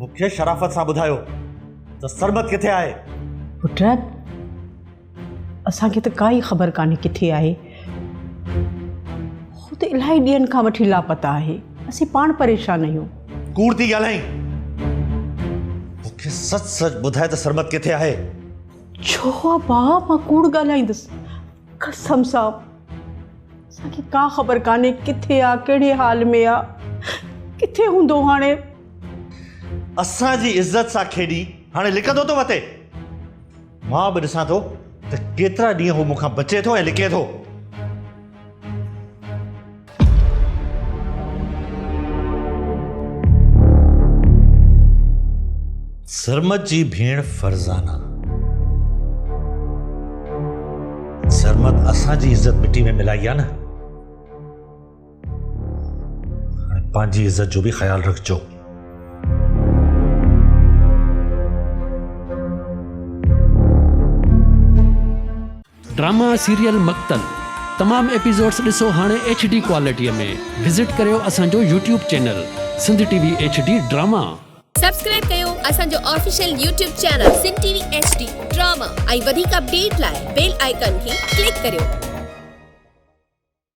मुख्य शराफत सां ॿुधायो त सरबत किथे आहे। पुट असांखे त काई ख़बर कान्हे किथे आहे। हू त इलाही ॾींहंनि खां वठी लापता आहे। असीं पाण परेशान आहियूं। कूड़ थी ॻाल्हाई। मूंखे सच सच ॿुधाए त सरबत किथे आहे। छो भाउ मां कूड़ ॻाल्हाईंदसि? कसम सां असांखे का ख़बर कान्हे किथे आहे, कहिड़े हाल में आहे, किथे हूंदो हाणे। असांजी इज़त सां खेॾी हाणे लिखंदो थो वते। मां बि ॾिसां थो त केतिरा ॾींहं हू मूंखां बचे थो ऐं लिखे थो। सरमत जी भेण फरज़ाना। सरमत असांजी इज़त मिट्टी में मिलाई आहे न। हाणे पंहिंजी इज़त जो बि ख़्याल रखिजो। ड्रामा सीरियल मक्तल तमाम एपिसोड्स ॾिसो हाणे HD क्वालिटीअ में। विज़िट करियो असांजो YouTube channel Sindh TV HD drama. Subscribe कयो असांजो official YouTube channel Sindh TV HD drama ऐं वधीक अपडेट लाइ बेल आइकन खे क्लिक करियो।